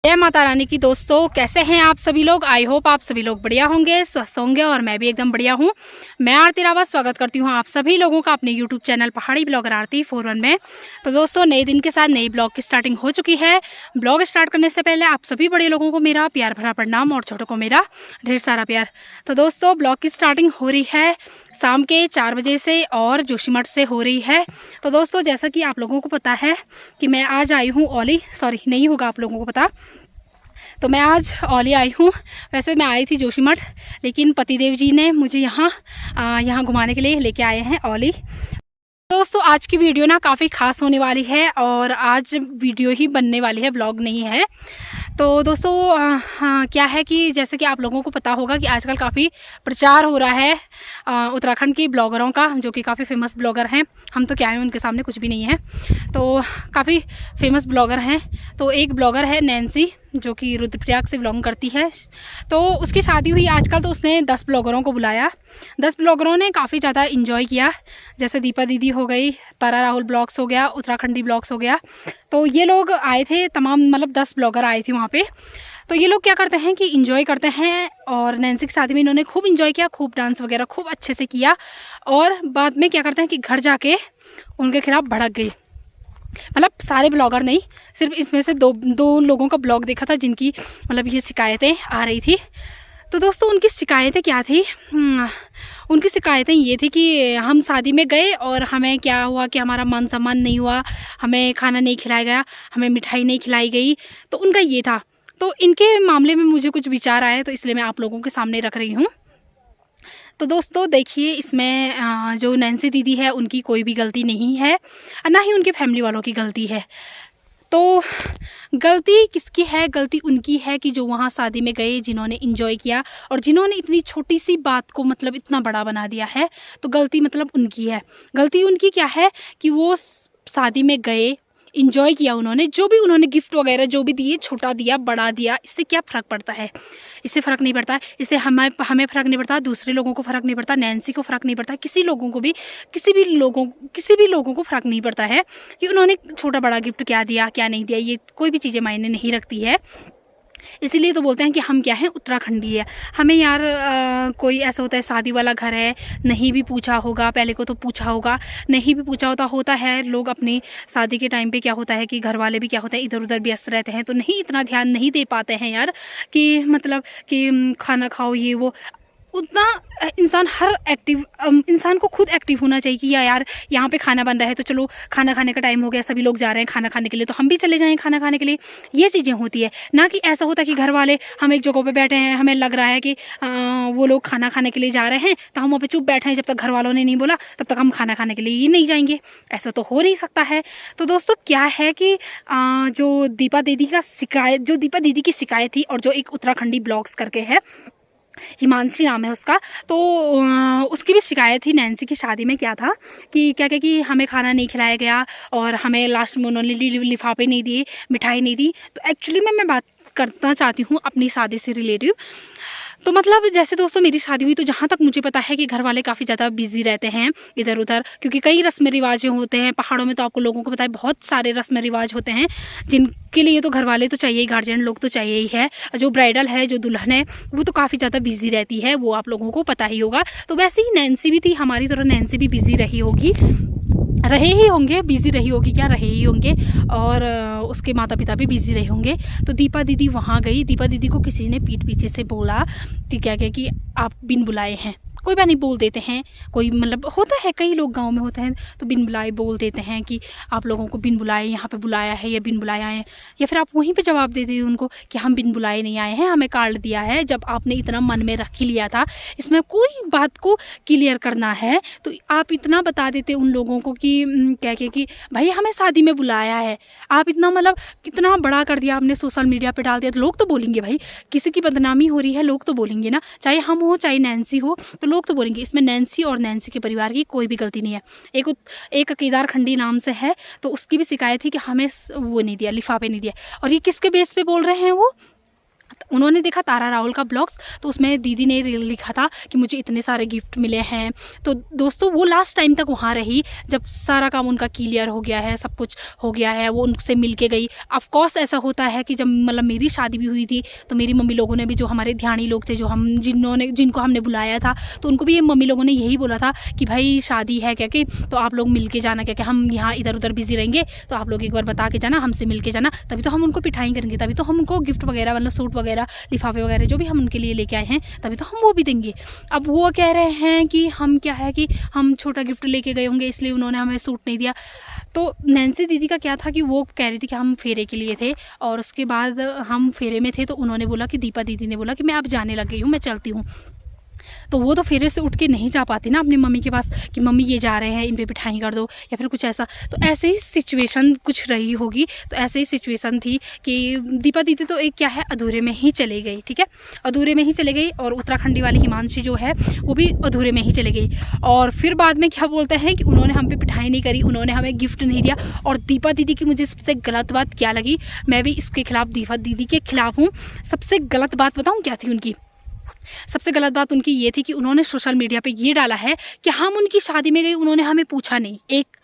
जय माता रानी की दोस्तों, कैसे हैं आप सभी लोग। आई होप आप सभी लोग बढ़िया होंगे, स्वस्थ होंगे और मैं भी एकदम बढ़िया हूँ। मैं आरती रावत स्वागत करती हूँ आप सभी लोगों का अपने यूट्यूब चैनल पहाड़ी ब्लॉगर आरती 41 में। तो दोस्तों, नए दिन के साथ नई ब्लॉग की स्टार्टिंग हो चुकी है। ब्लॉग स्टार्ट करने से पहले आप सभी बड़े लोगों को मेरा प्यार भरा प्रणाम और छोटों को मेरा ढेर सारा प्यार। तो दोस्तों, ब्लॉग की स्टार्टिंग हो रही है शाम के 4 बजे से और जोशीमठ से हो रही है। तो दोस्तों, जैसा कि आप लोगों को पता है कि मैं आज आई हूँ औली, सॉरी नहीं होगा आप लोगों को पता, तो मैं आज औली आई हूँ। वैसे मैं आई थी जोशीमठ, लेकिन पतिदेव जी ने मुझे यहाँ घुमाने के लिए लेके आए हैं औली। दोस्तों, आज की वीडियो ना काफ़ी ख़ास होने वाली है और आज वीडियो ही बनने वाली है, ब्लॉग नहीं है। तो दोस्तों, हाँ, क्या है कि जैसे कि आप लोगों को पता होगा कि आजकल काफ़ी प्रचार हो रहा है उत्तराखंड की ब्लॉगरों का, जो कि काफ़ी फेमस ब्लॉगर हैं। हम तो क्या हैं, उनके सामने कुछ भी नहीं है। तो काफ़ी फेमस ब्लॉगर हैं। तो एक ब्लॉगर है नैन्सी, जो कि रुद्रप्रयाग से ब्लॉग करती है। तो उसकी शादी हुई आजकल, तो उसने 10 ब्लॉगरों को बुलाया। 10 ब्लॉगरों ने काफ़ी ज़्यादा इन्जॉय किया। जैसे दीपा दीदी हो गई, तारा राहुल ब्लॉग्स हो गया, उत्तराखंडी ब्लॉग्स हो गया। तो ये लोग आए थे, तमाम मतलब 10 ब्लॉगर आए थे वहाँ पे। तो ये लोग क्या करते हैं कि इंजॉय करते हैं, और नैन्सी की शादी में इन्होंने खूब इंजॉय किया, खूब डांस वगैरह खूब अच्छे से किया। और बाद में क्या करते हैं कि घर जाके उनके खिलाफ भड़क गई। मतलब सारे ब्लॉगर नहीं, सिर्फ इसमें से दो लोगों का ब्लॉग देखा था जिनकी मतलब ये शिकायतें आ रही थी। तो दोस्तों, उनकी शिकायतें क्या थी? उनकी शिकायतें ये थी कि हम शादी में गए और हमें क्या हुआ कि हमारा मान सम्मान नहीं हुआ, हमें खाना नहीं खिलाया गया, हमें मिठाई नहीं खिलाई गई। तो उनका ये था। तो इनके मामले में मुझे कुछ विचार आए, तो इसलिए मैं आप लोगों के सामने रख रही हूँ। तो दोस्तों देखिए, इसमें जो नैन्सी दीदी है उनकी कोई भी गलती नहीं है, ना ही उनके फैमिली वालों की गलती है। तो गलती किसकी है? गलती उनकी है कि जो वहाँ शादी में गए, जिन्होंने इंजॉय किया और जिन्होंने इतनी छोटी सी बात को मतलब इतना बड़ा बना दिया है। तो गलती मतलब उनकी है। गलती उनकी क्या है कि वो शादी में गए, इंजॉय किया उन्होंने, जो भी उन्होंने गिफ्ट वगैरह जो भी दिए, छोटा दिया बड़ा दिया, इससे क्या फ़र्क पड़ता है? इससे फ़र्क नहीं पड़ता है। इससे हमें फ़र्क नहीं पड़ता, दूसरे लोगों को फ़र्क नहीं पड़ता, नैन्सी को फ़र्क नहीं पड़ता, किसी लोगों को भी, किसी भी लोगों को फ़र्क नहीं पड़ता है कि उन्होंने छोटा बड़ा गिफ्ट क्या दिया क्या नहीं दिया। ये कोई भी चीज़ें मायने नहीं रखती है। इसीलिए तो बोलते हैं कि हम क्या हैं, उत्तराखंडी है। हमें यार कोई ऐसा होता है शादी वाला घर है, नहीं भी पूछा होगा, पहले को तो पूछा होगा, नहीं भी पूछा होता है। लोग अपनी शादी के टाइम पे क्या होता है कि घर वाले भी क्या होता है, इधर उधर व्यस्त रहते हैं, तो नहीं इतना ध्यान नहीं दे पाते हैं यार कि मतलब कि खाना खाओ ये वो। उतना इंसान इंसान को खुद एक्टिव होना चाहिए कि यार यहाँ पे खाना बन रहा है, तो चलो खाना खाने का टाइम हो गया, सभी लोग जा रहे हैं खाना खाने के लिए, तो हम भी चले जाएं खाना खाने के लिए। ये चीज़ें होती है ना कि ऐसा होता है कि घर वाले हम एक जगह पे बैठे हैं, हमें लग रहा है कि वो लोग खाना खाने के लिए जा रहे हैं, तो हम वहाँ पे चुप बैठे हैं, जब तक घर वालों ने नहीं बोला तब तक हम खाना खाने के लिए ही नहीं जाएंगे। ऐसा तो हो नहीं सकता है। तो दोस्तों, क्या है कि जो दीपा दीदी की शिकायत थी, और जो एक उत्तराखंडी ब्लॉग्स करके है, हिमांशी नाम है उसका, तो उसकी भी शिकायत थी। नैन्सी की शादी में क्या था कि क्या कि हमें खाना नहीं खिलाया गया और हमें लास्ट में उन्होंने लिफाफे नहीं दिए, मिठाई नहीं दी। तो एक्चुअली मैं बात करना चाहती हूँ अपनी शादी से रिलेटिव। तो मतलब जैसे दोस्तों, मेरी शादी हुई, तो जहाँ तक मुझे पता है कि घर वाले काफ़ी ज़्यादा बिजी रहते हैं इधर उधर, क्योंकि कई रस्म रिवाज होते हैं पहाड़ों में। तो आपको लोगों को पता है बहुत सारे रस्म रिवाज होते हैं, जिनके लिए तो घर वाले तो चाहिए ही, गार्जियन लोग तो चाहिए ही है। जो ब्राइडल है, जो दुल्हन है, वो तो काफ़ी ज़्यादा बिजी रहती है, वो आप लोगों को पता ही होगा। तो वैसे ही नैन्सी भी थी, हमारी तरह नैन्सी भी बिजी रही होगी, रहे ही होंगे, बिज़ी रही होगी, क्या रहे ही होंगे, और उसके माता पिता भी बिज़ी रहे होंगे। तो दीपा दीदी वहाँ गई। दीपा दीदी को किसी ने पीठ पीछे से बोला कि क्या क्या कि आप बिन बुलाए हैं, कोई बात नहीं बोल देते हैं, कोई मतलब होता है, कई लोग गांव में होते हैं तो बिन बुलाए बोल देते हैं कि आप लोगों को बिन बुलाए यहाँ पे बुलाया है या बिन बुलाए आए हैं। या फिर आप वहीं पे जवाब दे दीजिए उनको कि हम बिन बुलाए नहीं आए हैं, हमें कार्ड दिया है, जब आपने इतना मन में रख ही लिया था। इसमें कोई बात को क्लियर करना है तो आप इतना बता देते उन लोगों को कि क्या क्या कि भाई हमें शादी में बुलाया है। आप इतना मतलब कितना बड़ा कर दिया आपने, सोशल मीडिया पे डाल दिया, तो लोग तो बोलेंगे भाई, किसी की बदनामी हो रही है, लोग तो बोलेंगे ना, चाहे हम हो चाहे नैन्सी हो, तो लोग तो बोलेंगे। इसमें नैन्सी और नैन्सी के परिवार की कोई भी गलती नहीं है। एक केदार खंडी नाम से है, तो उसकी भी शिकायत थी कि हमें वो नहीं दिया, लिफाफे नहीं दिया। और ये किसके बेस पे बोल रहे हैं वो? उन्होंने देखा तारा राहुल का ब्लॉग्स, तो उसमें दीदी ने लिखा था कि मुझे इतने सारे गिफ्ट मिले हैं। तो दोस्तों वो लास्ट टाइम तक वहाँ रही, जब सारा काम उनका क्लियर हो गया है, सब कुछ हो गया है, वो उनसे मिल के गई। ऑफ कोर्स ऐसा होता है कि जब मतलब मेरी शादी भी हुई थी तो मेरी मम्मी लोगों ने भी, जो हमारे ध्यानी लोग थे, जो हम जिनको हमने बुलाया था, तो उनको भी मम्मी लोगों ने यही बोला था कि भाई शादी है क्या कि तो आप लोग मिल के जाना, क्या हम यहाँ इधर उधर बिजी रहेंगे, तो आप लोग एक बार बता के जाना, हमसे मिल के जाना, तभी तो हम उनको पिठाई करेंगे, तभी तो हम उनको गिफ्ट वगैरह मतलब सूट वगैरह लिफाफे वगैरह जो भी हम उनके लिए लेके आए हैं, तभी तो हम वो भी देंगे। अब वो कह रहे हैं कि हम क्या है कि हम छोटा गिफ्ट लेके गए होंगे इसलिए उन्होंने हमें सूट नहीं दिया। तो नैन्सी दीदी का क्या था कि वो कह रही थी कि हम फेरे के लिए थे, और उसके बाद हम फेरे में थे, तो उन्होंने बोला कि दीपा दीदी ने बोला कि मैं अब जाने लग गई हूँ, मैं चलती हूँ। तो वो तो फेरे से उठ के नहीं जा पाती ना अपनी मम्मी के पास कि मम्मी ये जा रहे हैं, इन पे पिठाई कर दो या फिर कुछ ऐसा। तो ऐसे ही सिचुएशन कुछ रही होगी, तो ऐसे ही सिचुएशन थी कि दीपा दीदी तो एक क्या है अधूरे में ही चली गई, ठीक है, अधूरे में ही चली गई। और उत्तराखंडी वाली हिमांशी जो है वो भी अधूरे में ही चली गई। और फिर बाद में क्या बोलते हैं कि उन्होंने हम पे पिठाई नहीं करी, उन्होंने हमें गिफ्ट नहीं दिया। और दीपा दीदी की मुझे सबसे गलत बात क्या लगी, मैं भी इसके खिलाफ, दीपा दीदी के खिलाफ हूँ। सबसे गलत बात बताऊँ क्या थी उनकी? सबसे गलत बात उनकी ये थी कि उन्होंने सोशल मीडिया पे ये डाला है कि हम उनकी शादी में गए, उन्होंने हमें पूछा नहीं। एक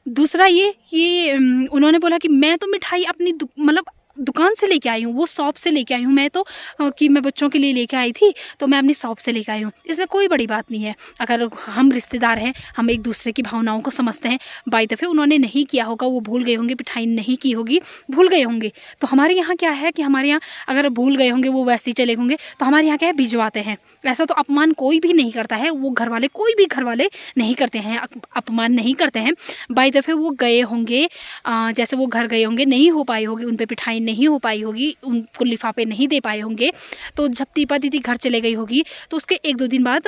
दूसरा ये कि उन्होंने बोला कि मैं तो मिठाई अपनी मतलब दुकान से लेके आई हूँ, वो शॉप से लेके आई हूँ। मैं तो कि मैं बच्चों के लिए लेके आई थी, तो मैं अपनी शॉप से लेके आई हूँ। इसमें कोई बड़ी बात नहीं है, अगर हम रिश्तेदार हैं, हम एक दूसरे की भावनाओं को समझते हैं। बाई दफ़े उन्होंने नहीं किया होगा, वो भूल गए होंगे, पिठाई नहीं की होगी, भूल गए होंगे। तो हमारे यहाँ क्या है कि हमारे यहाँ अगर भूल गए होंगे, वो वैसे ही चले होंगे, तो हमारे यहाँ क्या है भिजवाते हैं। ऐसा तो अपमान कोई भी नहीं करता है, वो घर वाले, कोई भी घर वाले नहीं करते हैं, अपमान नहीं करते हैं। बाई दफ़े वो गए होंगे, जैसे वो घर गए होंगे, नहीं हो पाई होगी, उन पर पिठाई नहीं हो पाई होगी, उनको लिफाफे नहीं दे पाए होंगे। तो जब दीपा दीदी घर चले गई होगी तो उसके 1-2 दिन बाद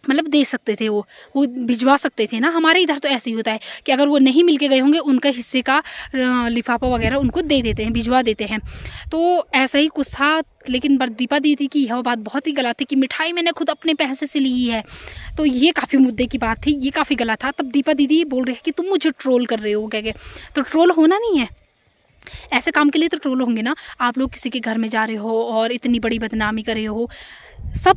मतलब दे सकते थे, वो भिजवा सकते थे ना। हमारे इधर तो ऐसे ही होता है कि अगर वो नहीं मिल के गए होंगे, उनका हिस्से का लिफाफा वगैरह उनको दे देते हैं, भिजवा देते हैं। तो ऐसा ही कुछ था। लेकिन दीपा दीदी की यह बात बहुत ही गलत थी कि मिठाई मैंने खुद अपने पैसे से ली है। तो ये काफ़ी मुद्दे की बात थी, ये काफ़ी गलत था। तब दीपा दीदी बोल रहे हैं कि तुम मुझे ट्रोल कर रहे हो, क्या तो ट्रोल होना नहीं है, ऐसे काम के लिए तो ट्रोल होंगे ना। आप लोग किसी के घर में जा रहे हो और इतनी बड़ी बदनामी कर रहे हो। सब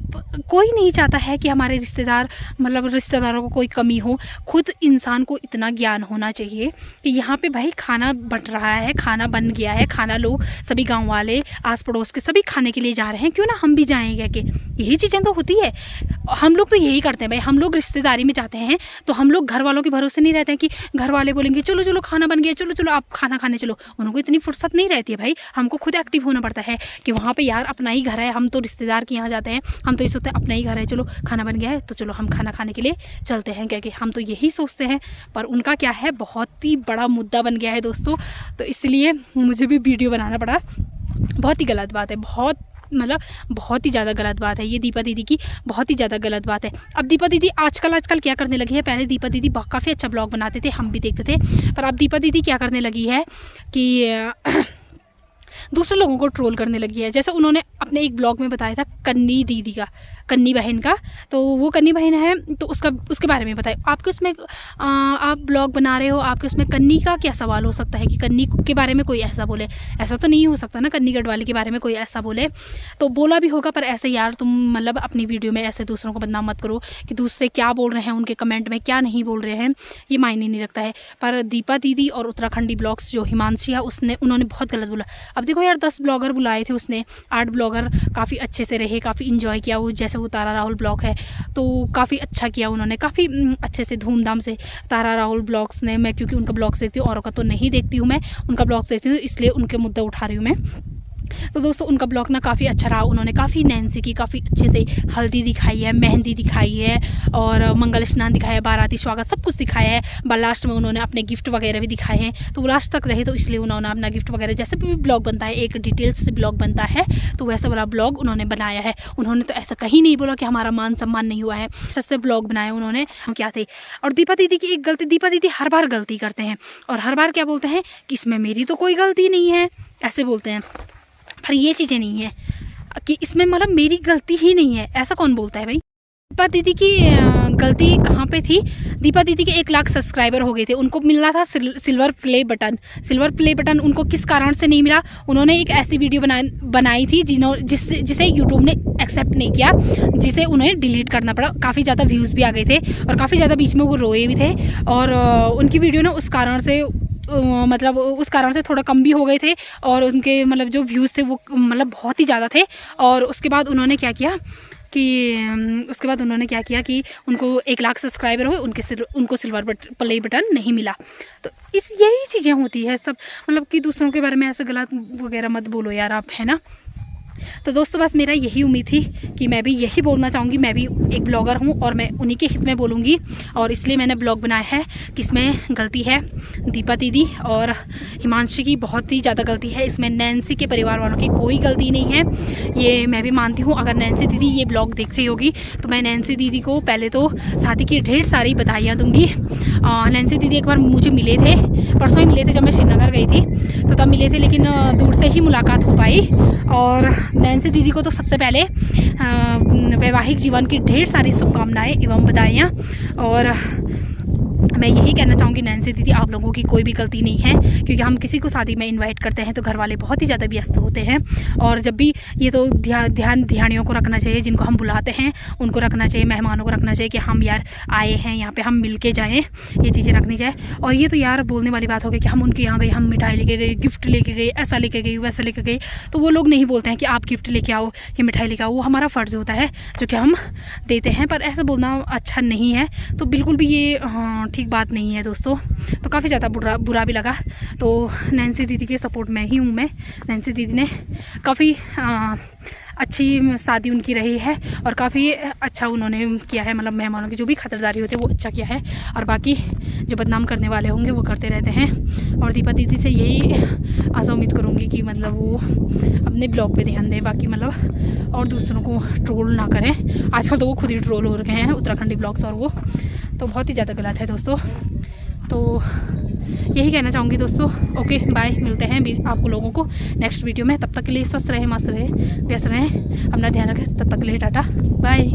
कोई नहीं चाहता है कि हमारे रिश्तेदार, मतलब रिश्तेदारों को कोई कमी हो। खुद इंसान को इतना ज्ञान होना चाहिए कि यहाँ पे भाई खाना बट रहा है, खाना बन गया है, खाना लो, सभी गांव वाले आस पड़ोस के सभी खाने के लिए जा रहे हैं, क्यों ना हम भी जाएंगे। कि यही चीज़ें तो होती है। हम लोग तो यही करते हैं भाई, हम लोग रिश्तेदारी में जाते हैं तो हम लोग घर वालों के भरोसे नहीं रहते हैं कि घर वाले बोलेंगे चलो चलो खाना बन गया, चलो चलो आप खाना खाने चलो। उनको इतनी फुर्सत नहीं रहती है भाई, हमको खुद एक्टिव होना पड़ता है कि वहाँ पे यार अपना ही घर है, हम तो रिश्तेदार के यहाँ जाते हैं, हम तो ये सोचते हैं अपना ही घर है, चलो खाना बन गया है तो चलो हम खाना खाने के लिए चलते हैं, क्योंकि हम तो यही सोचते हैं। पर उनका क्या है, बहुत ही बड़ा मुद्दा बन गया है दोस्तों, तो इसलिए मुझे भी वीडियो बनाना पड़ा। बहुत ही गलत बात है, बहुत मतलब बहुत ही ज़्यादा गलत बात है ये दीपा दीदी की, बहुत ही ज़्यादा गलत बात है। अब दीपा दीदी आजकल क्या करने लगी है, पहले दीपा दीदी काफ़ी अच्छा ब्लॉग बनाते थे, हम भी देखते थे, पर अब दीपा दीदी क्या करने लगी है कि दूसरे लोगों को ट्रोल करने लगी है। जैसे उन्होंने अपने एक ब्लॉग में बताया था कन्नी दीदी का, कन्नी बहन का, तो वो कन्नी बहन है तो उसके बारे में बताए। आपके उसमें आप ब्लॉग बना रहे हो, आपके उसमें कन्नी का क्या सवाल हो सकता है कि कन्नी के बारे में कोई ऐसा बोले? ऐसा तो नहीं हो सकता ना, कन्नी गढ़वाली के बारे में कोई ऐसा बोले। तो बोला भी होगा, पर ऐसे यार तुम मतलब अपनी वीडियो में ऐसे दूसरों को बदनाम मत करो कि दूसरे क्या बोल रहे हैं, उनके कमेंट में क्या नहीं बोल रहे हैं, ये मायने नहीं रखता है। पर दीपा दीदी और उत्तराखंडी ब्लॉग्स जो हिमांशी है उन्होंने बहुत गलत बोला। अब देखो यार 10 ब्लॉगर बुलाए थे उसने, 8 ब्लॉगर काफ़ी अच्छे से रहे, काफ़ी इन्जॉय किया। वो जैसे वो तारा राहुल ब्लॉग है तो काफ़ी अच्छा किया उन्होंने, काफ़ी अच्छे से धूमधाम से तारा राहुल ब्लॉग्स ने, मैं क्योंकि उनका ब्लॉग्स देखती हूँ, औरों का तो नहीं देखती हूँ मैं, उनका ब्लॉग्स देखती हूँ इसलिए उनके मुद्दे उठा रही हूँ मैं। तो दोस्तों उनका ब्लॉग ना काफ़ी अच्छा रहा, उन्होंने काफ़ी नैन्सी की काफ़ी अच्छे से हल्दी दिखाई है, मेहंदी दिखाई है और मंगल स्नान दिखाया है, बाराती स्वागत सब कुछ दिखाया है। लास्ट में उन्होंने अपने गिफ्ट वगैरह भी दिखाए हैं, तो वो लास्ट तक रहे तो इसलिए उन्होंने अपना गिफ्ट वगैरह, जैसे भी ब्लॉग बनता है एक डिटेल्स से ब्लॉग बनता है, तो वैसा वाला ब्लॉग उन्होंने बनाया है। उन्होंने तो ऐसा कहीं नहीं बोला कि हमारा मान सम्मान नहीं हुआ है, जैसे ब्लॉग बनाया उन्होंने क्या थे। और दीपा दीदी की एक गलती, दीपा दीदी हर बार गलती करते हैं और हर बार क्या बोलते हैं कि इसमें मेरी तो कोई गलती नहीं है, ऐसे बोलते हैं। पर ये चीज़ें नहीं है कि इसमें मतलब मेरी गलती ही नहीं है, ऐसा कौन बोलता है भाई? दीपा दीदी की गलती कहाँ पे थी, दीपा दीदी के 1 लाख सब्सक्राइबर हो गए थे, उनको मिलना था सिल्वर प्ले बटन उनको किस कारण से नहीं मिला। उन्होंने एक ऐसी वीडियो बनाई थी जिसे यूट्यूब ने एक्सेप्ट नहीं किया, जिसे उन्हें डिलीट करना पड़ा। काफ़ी ज़्यादा व्यूज़ भी आ गए थे और काफ़ी ज़्यादा बीच में वो रोए भी थे, और उनकी वीडियो ना उस कारण से थोड़ा कम भी हो गए थे, और उनके मतलब जो व्यूज़ थे वो मतलब बहुत ही ज़्यादा थे। और उसके बाद उन्होंने क्या किया कि उनको 1 लाख सब्सक्राइबर हुए, उनको सिल्वर प्ले बटन नहीं मिला। तो यही चीज़ें होती है सब, मतलब कि दूसरों के बारे में ऐसे गलत वगैरह मत बोलो यार आप, है ना। तो दोस्तों बस मेरा यही उम्मीद थी कि मैं भी यही बोलना चाहूँगी, मैं भी एक ब्लॉगर हूँ और मैं उन्हीं के हित में बोलूँगी, और इसलिए मैंने ब्लॉग बनाया है कि इसमें गलती है दीपा दीदी और हिमांशी की, बहुत ही ज़्यादा गलती है इसमें। नैन्सी के परिवार वालों की कोई गलती नहीं है, ये मैं भी मानती हूँ। अगर नैन्सी दीदी ये ब्लॉग देख रही होगी तो मैं नैन्सी दीदी को पहले तो शादी की ढेर सारी बधाइयाँ दूँगी। नैन्सी दीदी एक बार मुझे मिले थे, परसों ही मिले थे जब मैं श्रीनगर गई थी, तो तब मिले थे, लेकिन दूर से ही मुलाकात हो पाई। और नैन्सी दीदी को तो सबसे पहले वैवाहिक जीवन की ढेर सारी शुभकामनाएं एवं बधाइयाँ। और मैं यही कहना चाहूँगी नैन्सी दीदी, आप लोगों की कोई भी गलती नहीं है, क्योंकि हम किसी को शादी में इनवाइट करते हैं तो घर वाले बहुत ही ज़्यादा व्यस्त होते हैं, और जब भी ये तो ध्यानियों को रखना चाहिए, जिनको हम बुलाते हैं उनको रखना चाहिए, मेहमानों को रखना चाहिए कि हम यार आए हैं यहाँ पे, हम मिल के जाएँ, ये चीज़ें रखनी चाहिए। और ये तो यार बोलने वाली बात हो गई कि हम उनके यहाँ गए, हम मिठाई लेके गए, गिफ्ट लेके गए, ऐसा लेके गए, वैसा लेके गए, तो वो लोग नहीं बोलते हैं कि आप गिफ्ट लेके आओ या मिठाई लेके आओ, वो हमारा फ़र्ज़ होता है जो कि हम देते हैं, पर ऐसा बोलना अच्छा नहीं है। तो बिल्कुल भी ये ठीक बात नहीं है दोस्तों। तो काफ़ी ज़्यादा बुरा भी लगा। तो नैन्सी दीदी के सपोर्ट में ही हूँ मैं। नैन्सी दीदी ने काफ़ी अच्छी शादी उनकी रही है, और काफ़ी अच्छा उन्होंने किया है, मतलब मेहमानों की जो भी खातिरदारी होती है वो अच्छा किया है, और बाकी जो बदनाम करने वाले होंगे वो करते रहते हैं। और दीपा दीदी से यही आशा उम्मीद करूँगी कि मतलब वो अपने ब्लॉग पे ध्यान दें, बाकी मतलब और दूसरों को ट्रोल ना करें। आजकल तो वो खुद ही ट्रोल हो रखे हैं उत्तराखंडी ब्लॉग्स, और वो तो बहुत ही ज़्यादा गलत है दोस्तों। तो यही कहना चाहूँगी दोस्तों। ओके बाय, मिलते हैं आपको लोगों को नेक्स्ट वीडियो में। तब तक के लिए स्वस्थ रहें, मस्त रहें, व्यस्त रहें, अपना ध्यान रखें। तब तक के लिए टाटा बाय।